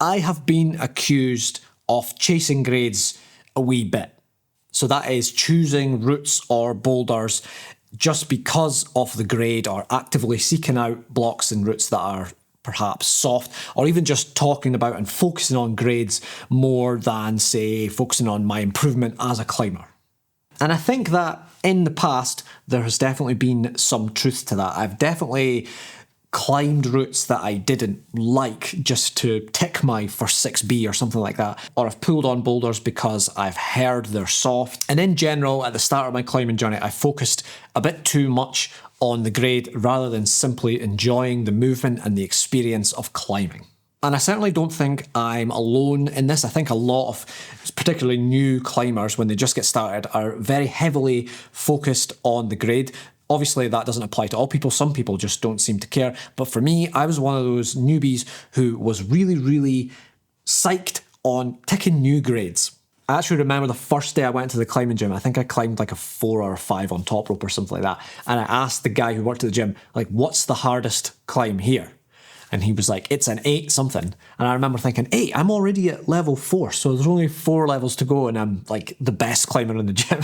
I have been accused of chasing grades a wee bit. So that is choosing routes or boulders just because of the grade, or actively seeking out blocks and routes that are perhaps soft, or even just talking about and focusing on grades more than, say, focusing on my improvement as a climber. And I think that in the past, there has definitely been some truth to that. I've definitely climbed routes that I didn't like just to tick my first 6B or something like that, or I've pulled on boulders because I've heard they're soft. And in general, at the start of my climbing journey, I focused a bit too much on the grade rather than simply enjoying the movement and the experience of climbing. And I certainly don't think I'm alone in this. I think a lot of particularly new climbers, when they just get started, are very heavily focused on the grade. Obviously, that doesn't apply to all people. Some people just don't seem to care. But for me, I was one of those newbies who was really, really psyched on ticking new grades. I actually remember the first day I went to the climbing gym, I think I climbed like a 4 or a 5 on top rope or something like that. And I asked the guy who worked at the gym, like, what's the hardest climb here? And he was like, it's an 8 something. And I remember thinking, 8, I'm already at level 4, so there's only 4 levels to go and I'm like the best climber in the gym.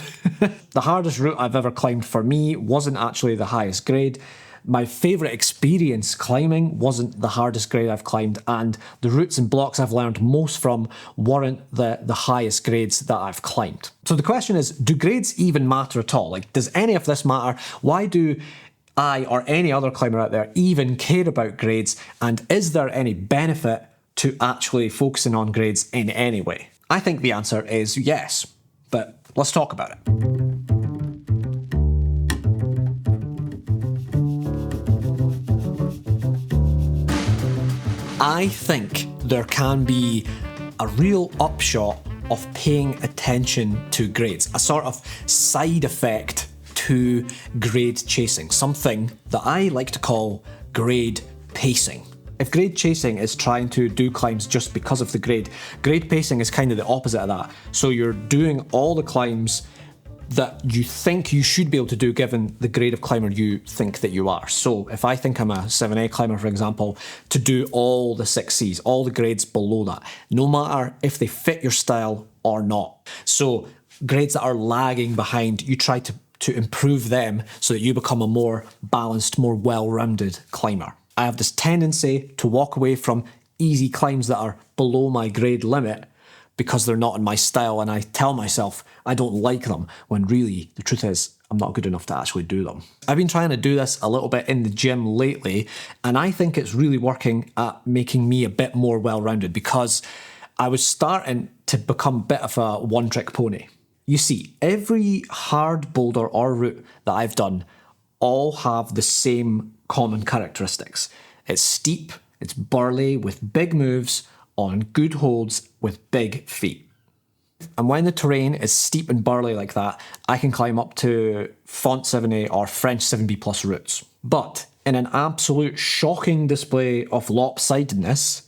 The hardest route I've ever climbed for me wasn't actually the highest grade. My favourite experience climbing wasn't the hardest grade I've climbed, and the routes and blocks I've learned most from weren't the highest grades that I've climbed. So the question is, do grades even matter at all? Like, does any of this matter? Why do I or any other climber out there even care about grades, and is there any benefit to actually focusing on grades in any way? I think the answer is yes, but let's talk about it. I think there can be a real upshot of paying attention to grades, a sort of side effect to grade chasing, something that I like to call grade pacing. If grade chasing is trying to do climbs just because of the grade pacing is kind of the opposite of that. So you're doing all the climbs that you think you should be able to do given the grade of climber you think that you are. So if I think I'm a 7A climber, for example, to do all the 6Cs, all the grades below that, no matter if they fit your style or not. So grades that are lagging behind, you try to improve them so that you become a more balanced, more well-rounded climber. I have this tendency to walk away from easy climbs that are below my grade limit because they're not in my style, and I tell myself I don't like them, when really the truth is I'm not good enough to actually do them. I've been trying to do this a little bit in the gym lately, and I think it's really working at making me a bit more well-rounded, because I was starting to become a bit of a one-trick pony. You see, every hard boulder or route that I've done all have the same common characteristics. It's steep, it's burly with big moves on good holds with big feet. And when the terrain is steep and burly like that, I can climb up to Font 7A or French 7B plus routes. But in an absolute shocking display of lopsidedness,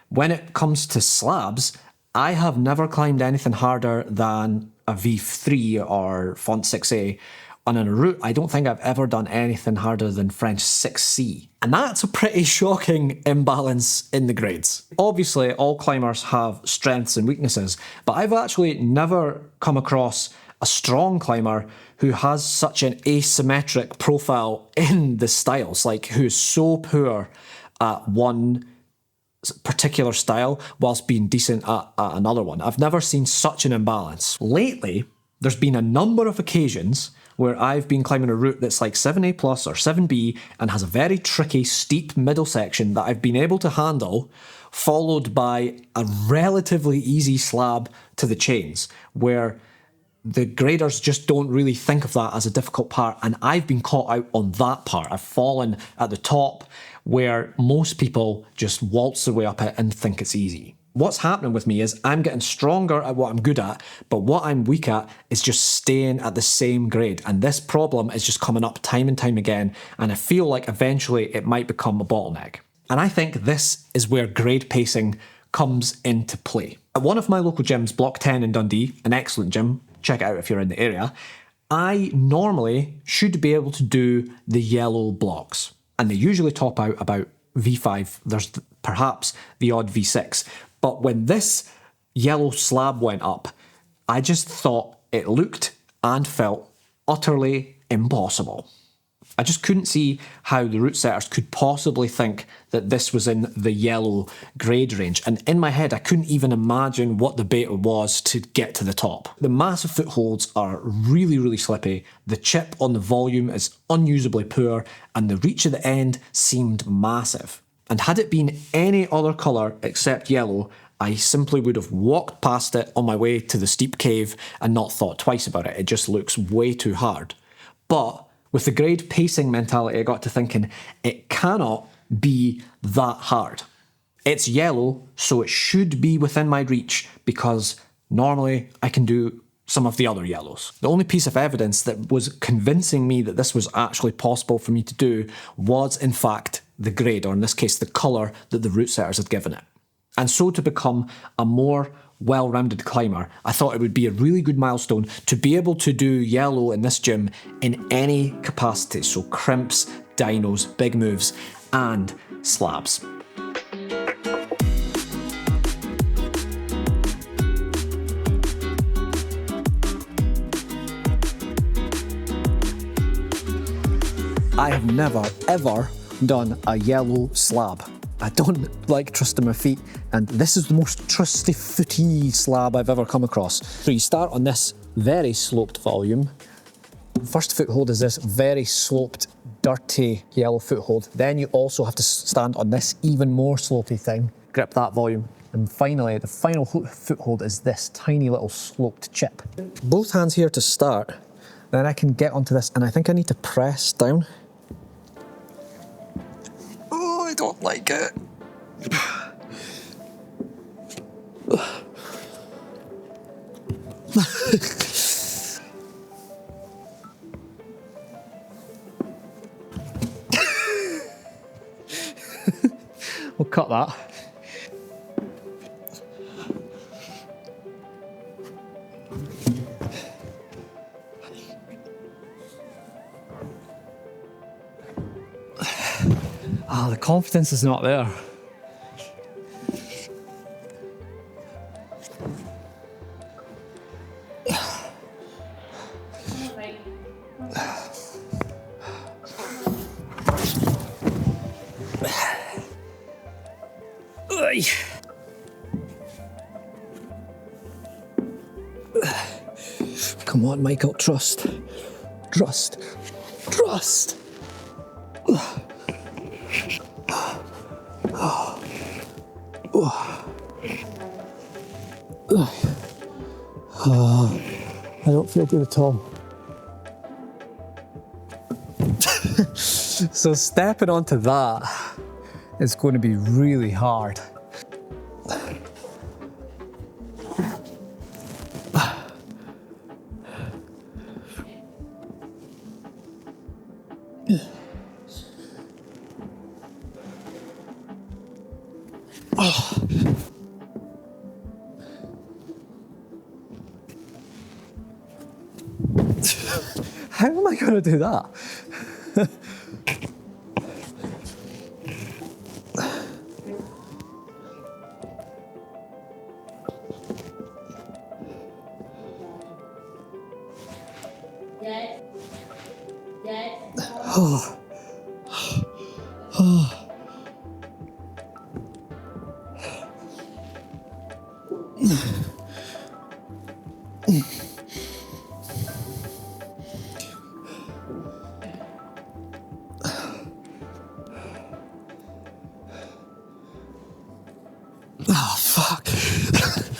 when it comes to slabs, I have never climbed anything harder than a V3 or Font 6A. On a route, I don't think I've ever done anything harder than French 6C. And that's a pretty shocking imbalance in the grades. Obviously, all climbers have strengths and weaknesses, but I've actually never come across a strong climber who has such an asymmetric profile in the styles, like who's so poor at one particular style whilst being decent at another one. I've never seen such an imbalance. Lately, there's been a number of occasions where I've been climbing a route that's like 7A plus or 7B and has a very tricky, steep middle section that I've been able to handle, followed by a relatively easy slab to the chains, where the graders just don't really think of that as a difficult part, and I've been caught out on that part. I've fallen at the top, where most people just waltz their way up it and think it's easy. What's happening with me is I'm getting stronger at what I'm good at, but what I'm weak at is just staying at the same grade. And this problem is just coming up time and time again, and I feel like eventually it might become a bottleneck. And I think this is where grade pacing comes into play. At one of my local gyms, Bloc 10 in Dundee, an excellent gym, check it out if you're in the area, I normally should be able to do the yellow blocks. And they usually top out about V5, there's perhaps the odd V6. But when this yellow slab went up, I just thought it looked and felt utterly impossible. I just couldn't see how the route setters could possibly think that this was in the yellow grade range. And in my head, I couldn't even imagine what the beta was to get to the top. The massive footholds are really, really slippy. The chip on the volume is unusably poor, and the reach at the end seemed massive. And had it been any other colour except yellow, I simply would have walked past it on my way to the steep cave and not thought twice about it. It just looks way too hard. But with the grade pacing mentality, I got to thinking, it cannot be that hard. It's yellow, so it should be within my reach, because normally I can do some of the other yellows. The only piece of evidence that was convincing me that this was actually possible for me to do was, in fact, the grade, or in this case, the colour that the route setters had given it. And so to become a more well-rounded climber, I thought it would be a really good milestone to be able to do yellow in this gym in any capacity. So crimps, dynos, big moves, and slabs. I have never, ever done a yellow slab. I don't like trusting my feet, and this is the most trusty-footy slab I've ever come across. So you start on this very sloped volume. First foothold is this very sloped, dirty yellow foothold. Then you also have to stand on this even more slopey thing, grip that volume. And finally, the final foothold is this tiny little sloped chip. Both hands here to start, then I can get onto this, and I think I need to press down. Oh, I don't like it. We'll cut that. Ah, the confidence is not there. Come on, Michael, trust. Trust. Trust. I don't feel good at all. So stepping onto that is going to be really hard. How am I going to do that? Oh, fuck.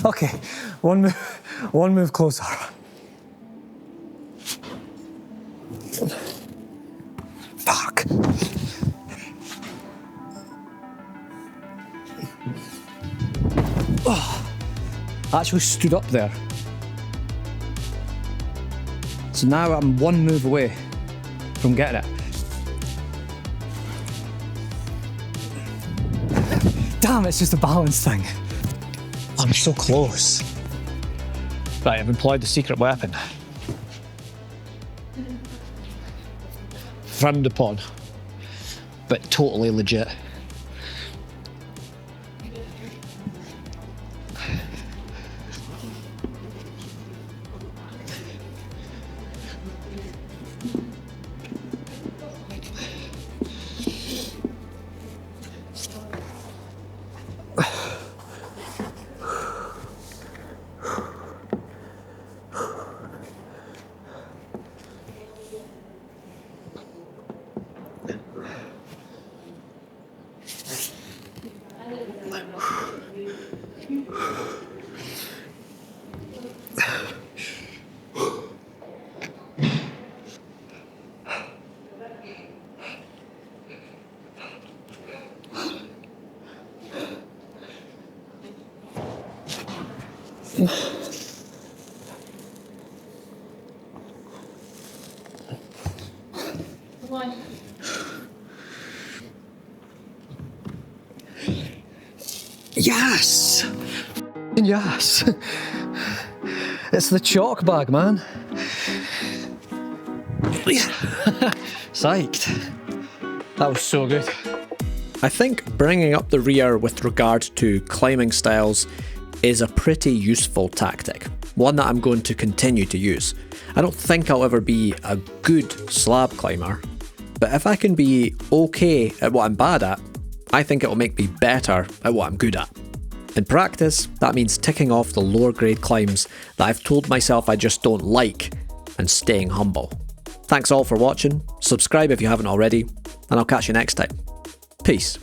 Okay, one move closer. Fuck. Oh, I actually stood up there. So now I'm one move away from getting it. Damn, it's just a balance thing. I'm so close. Right, I've employed the secret weapon. Frowned upon, but totally legit. One. Yes! Yes! It's the chalk bag, man. Psyched. That was so good. I think bringing up the rear with regard to climbing styles is a pretty useful tactic, one that I'm going to continue to use. I don't think I'll ever be a good slab climber, but if I can be okay at what I'm bad at, I think it will make me better at what I'm good at. In practice, that means ticking off the lower grade climbs that I've told myself I just don't like and staying humble. Thanks all for watching, subscribe if you haven't already, and I'll catch you next time. Peace.